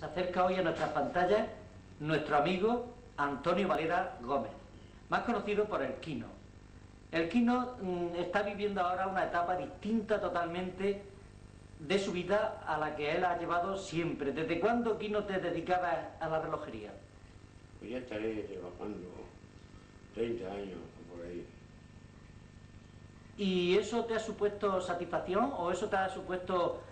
Se acerca hoy a nuestras pantallas nuestro amigo Antonio Valera Gómez, más conocido por el Quino. El Quino está viviendo ahora una etapa distinta totalmente de su vida a la que él ha llevado siempre. ¿Desde cuándo, Quino, te dedicabas a la relojería? Pues ya estaré trabajando 30 años por ahí. ¿Y eso te ha supuesto satisfacción o eso te ha supuesto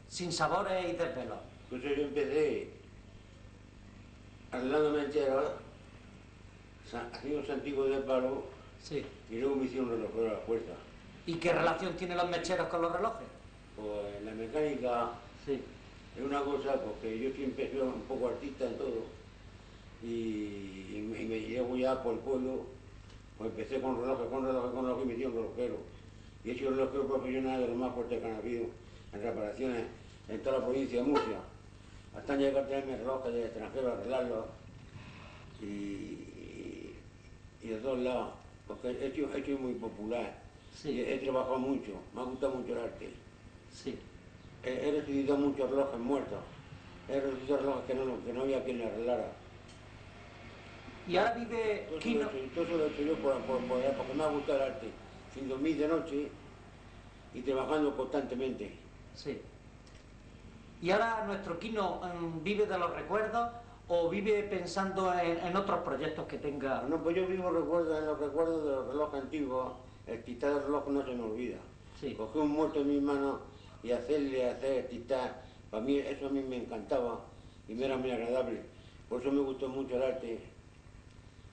sinsabores y desvelos? Pues yo empecé arreglando mecheros, haciendo antiguos de palo, Sí. y luego me hicieron relojero a la puerta. ¿Y qué relación tienen los mecheros con los relojes? Pues la mecánica Sí. es una cosa, porque yo siempre soy un poco artista en todo, y me llevo ya por el pueblo, pues empecé con relojes, y me hicieron relojero. Y he sido relojero profesional de los más fuertes que han habido en reparaciones en toda la provincia de Murcia. Hasta llegar a traerme relojes de extranjero a arreglarlos y de todos lados, porque he hecho muy popular. Sí. He trabajado mucho, me ha gustado mucho el arte. Sí. He recibido muchos relojes muertos, he recibido relojes que no había quien le arreglara. Y ahora vive Quino. Todo eso lo he hecho yo porque me ha gustado el arte, sin dormir de noche y trabajando constantemente. Sí. ¿Y ahora nuestro Quino vive de los recuerdos o vive pensando en otros proyectos que tenga? No, pues yo vivo en los recuerdos de los relojes antiguos. El titar del reloj no se me olvida. Sí. Cogí un muerto en mis manos y hacer titar, para mí eso a mí me encantaba y me era muy agradable. Por eso me gustó mucho el arte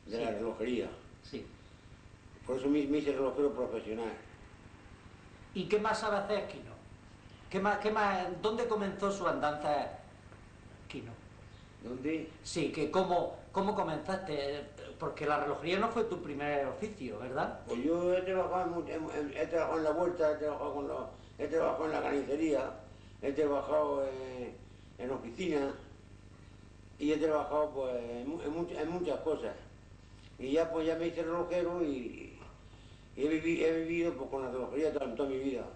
de la relojería. Sí. Por eso me hice relojero profesional. ¿Y qué más sabe hacer Quino? ¿Dónde comenzó su andanza, Quino? ¿Dónde? Sí, que cómo comenzaste, porque la relojería no fue tu primer oficio, ¿verdad? Pues yo he trabajado en la vuelta, he trabajado en la carnicería, he trabajado en oficina y he trabajado pues, en muchas cosas. Y ya pues ya me hice relojero y he vivido pues, con la relojería toda mi vida.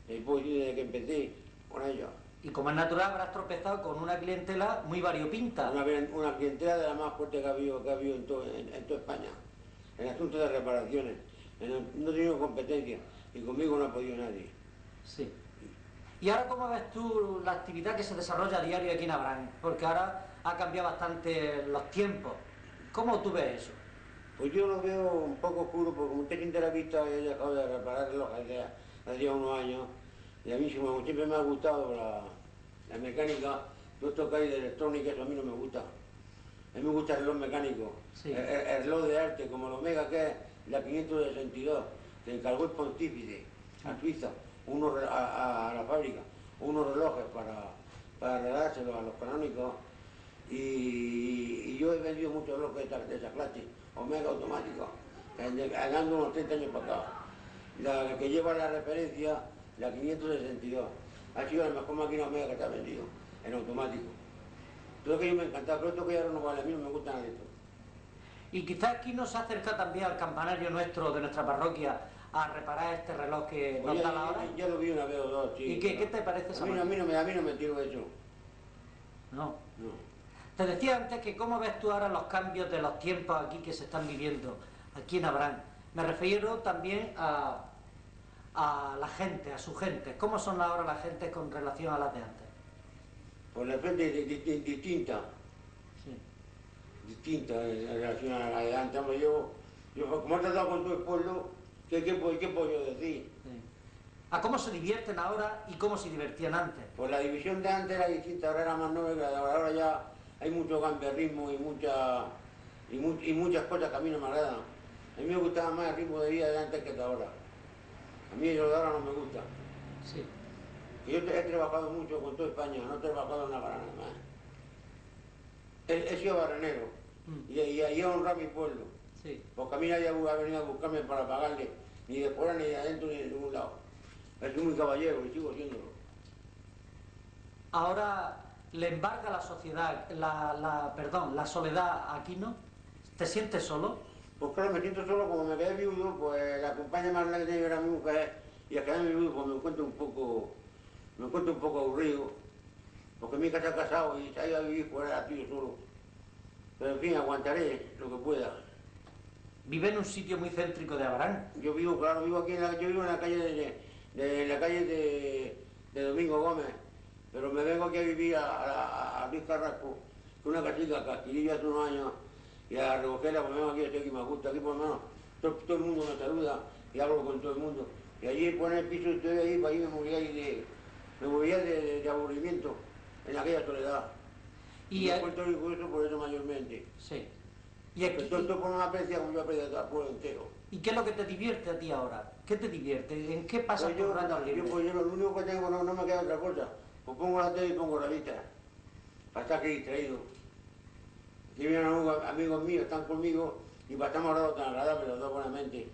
Y pues desde que empecé con ello. Y como es natural habrás tropezado con una clientela muy variopinta. Una clientela de la más fuerte que ha habido en toda España, en asuntos de reparaciones. No he tenido competencia y conmigo no ha podido nadie. Sí. ¿Y ahora cómo ves tú la actividad que se desarrolla a diario aquí en Abrán? Porque ahora ha cambiado bastante los tiempos. ¿Cómo tú ves eso? Pues yo lo veo un poco oscuro, porque como usted tiene la vista, he dejado de reparar relojes hace unos años, y a mí siempre me ha gustado la mecánica, todo esto que hay de electrónica, eso a mí no me gusta. A mí me gusta el reloj mecánico, Sí. el reloj de arte, como el Omega, que es la 562, que encargó el pontífice a Suiza, a la fábrica, unos relojes para regalárselos a los canónicos, y yo he vendido muchos relojes de esa clase, Omega automáticos, dando unos 30 años para acá. La que lleva la referencia, la 562, ha sido la mejor máquina Omega que se ha vendido, en automático. Todo aquello me encantaba, pero esto que ya no vale, a mí no me gusta nada de esto. Y quizás aquí nos acerca también al campanario nuestro de nuestra parroquia a reparar este reloj que Pues nos da la hora. ya lo vi una vez o dos, sí. ¿Y qué te parece esa a mí no me tiro eso. No. No. Te decía antes que cómo ves tú ahora los cambios de los tiempos aquí que se están viviendo, aquí en Abrán. Me refiero también a la gente, a su gente. ¿Cómo son ahora las gentes con relación a las de antes? Pues la gente es distinta. Sí. Distinta en relación a la de antes. Yo como he tratado con todo el pueblo, ¿qué puedo yo decir? Sí. ¿A cómo se divierten ahora y cómo se divertían antes? Pues la división de antes era distinta, ahora era más noble que la de ahora. Ahora ya hay mucho gamberrismo y muchas cosas que a mí no me agradan. A mí me gustaba más el ritmo de vida de antes que de ahora. A mí lo de ahora no me gusta. Sí. Yo he trabajado mucho con toda España, no he trabajado en Navarra nada más. He sido barrenero y he honrado a mi pueblo. Sí. Porque a mí nadie ha venido a buscarme para pagarle, ni de fuera, ni de adentro, ni de ningún lado. Soy muy caballero y sigo siéndolo. Ahora le embarga la sociedad, la soledad a Quino. ¿Te sientes solo? Pues claro, me siento solo, como me quedé viudo, pues la compañía más grande que tenía era mi mujer, y al quedarme viudo pues me encuentro un poco aburrido, porque mi hija está casado y se ha ido a vivir fuera, estoy yo solo. Pero en fin, aguantaré lo que pueda. Vive en un sitio muy céntrico de Abarán. Yo vivo, claro, vivo aquí yo vivo en la calle de Domingo Gómez, pero me vengo aquí a vivir a Luis Carrasco, que una casita que adquirí yo hace unos años, y a recogerla, pues vengo aquí, estoy aquí, me gusta, aquí por lo menos todo el mundo me saluda y hablo con todo el mundo. Y allí poner el piso, estoy ahí, para ahí me moría de aburrimiento en aquella soledad. Y me he puesto orgulloso por eso mayormente. Sí. Y aquí, Esto por una aprecia como yo aprecio al pueblo entero. ¿Y qué es lo que te divierte a ti ahora? ¿Qué te divierte? ¿En qué pasas Pues tus ratos libres? yo lo único que tengo no me queda otra cosa. Pues pongo la tele y pongo la vista. Para estar aquí distraído. Aquí vienen amigos míos, están conmigo y pasamos ratos tan agradables los dos buenamente.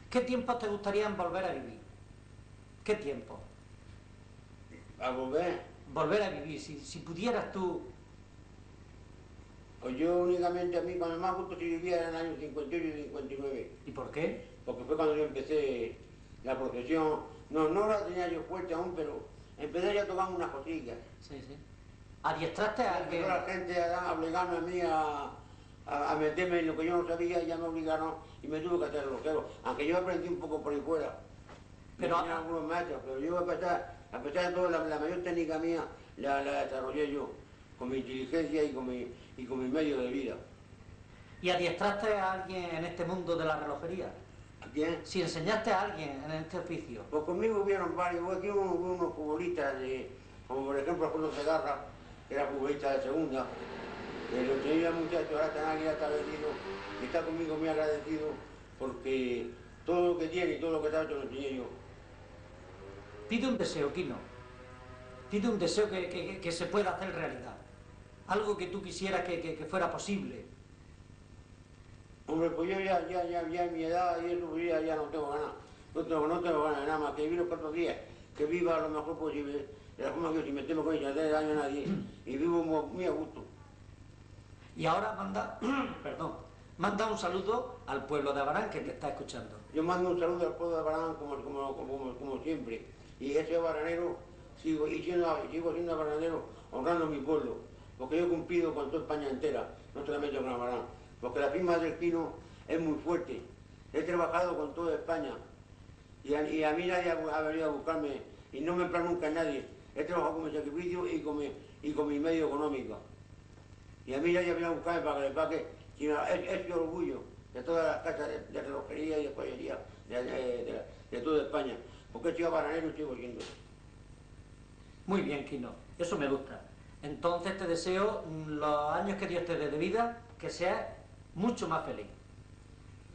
¿Qué tiempos te gustaría volver a vivir? ¿Qué tiempo? ¿A volver? Volver a vivir, si pudieras tú... Pues yo únicamente a mí, cuando más gusto si vivía era en el año 58 y 59. ¿Y por qué? Porque fue cuando yo empecé la profesión. No la tenía yo fuerte aún, pero empecé ya a tocar unas cosillas. Sí, sí. ¿Adiestraste a alguien? Empezó la gente a obligarme a mí a meterme en lo que yo no sabía, ya me obligaron y me tuve que hacer relojero. Aunque yo aprendí un poco por ahí fuera. Pero tenía algunos maestros, pero yo a pesar de todo, la mayor técnica mía la desarrollé yo, con mi inteligencia y con mi medio de vida. ¿Y adiestraste a alguien en este mundo de la relojería? ¿A quién? Si enseñaste a alguien en este oficio. Pues conmigo hubieron varios, aquí hubo unos futbolistas, como por ejemplo Julio Segarra, que era futbolista de segunda, que lo tenía muchacho, ahora está vendido y está conmigo muy agradecido porque todo lo que tiene y todo lo que sabe te lo enseñé yo. Pide un deseo, Quino. Pide un deseo que se pueda hacer realidad. Algo que tú quisieras que fuera posible. Hombre, pues yo ya en mi edad y eso pues ya no tengo ganas. No tengo ganas de nada más que vivir los 4 días, que viva lo mejor posible, de la forma que yo, sin meterme con ella, no hacer daño a nadie, y vivo muy a gusto. Y ahora manda, perdón, manda un saludo al pueblo de Abarán que te está escuchando. Yo mando un saludo al pueblo de Abarán como siempre, y ese baranero sigo siendo baranero honrando a mi pueblo, porque yo he cumplido con toda España entera, no solamente con Abarán, porque la firma del Quino es muy fuerte. He trabajado con toda España y a mí nadie ha venido a buscarme y no me emplean nunca a nadie. He trabajado con mi sacrificio y con mi medio económico. Y a mí nadie ha venido a buscarme para que le pague, sino es mi orgullo de todas las casas de relojería y de joyería de toda España. Porque he sido baranero y sigo siendo. Muy bien, Quino, eso me gusta. Entonces te deseo los años que Dios te dé de vida, que seas mucho más feliz.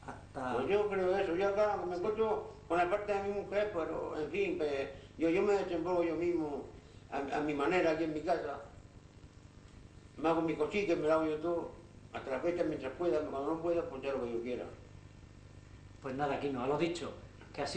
Hasta... Pues yo creo eso, yo acá me encuentro con la parte de mi mujer, pero en fin, pues, yo me desenvuelvo yo mismo a mi manera aquí en mi casa. Me hago mis cositas, me lo hago yo todo, hasta la fecha mientras pueda, cuando no pueda, pues ya lo que yo quiera. Pues nada, Quino, a lo dicho, que así